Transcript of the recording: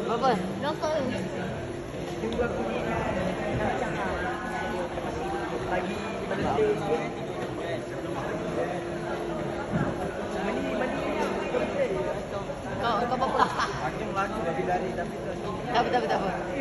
Berapa? Berapa? Lagi balik sikit. Kau berapa? Aku lagi dari tapi Tak apa.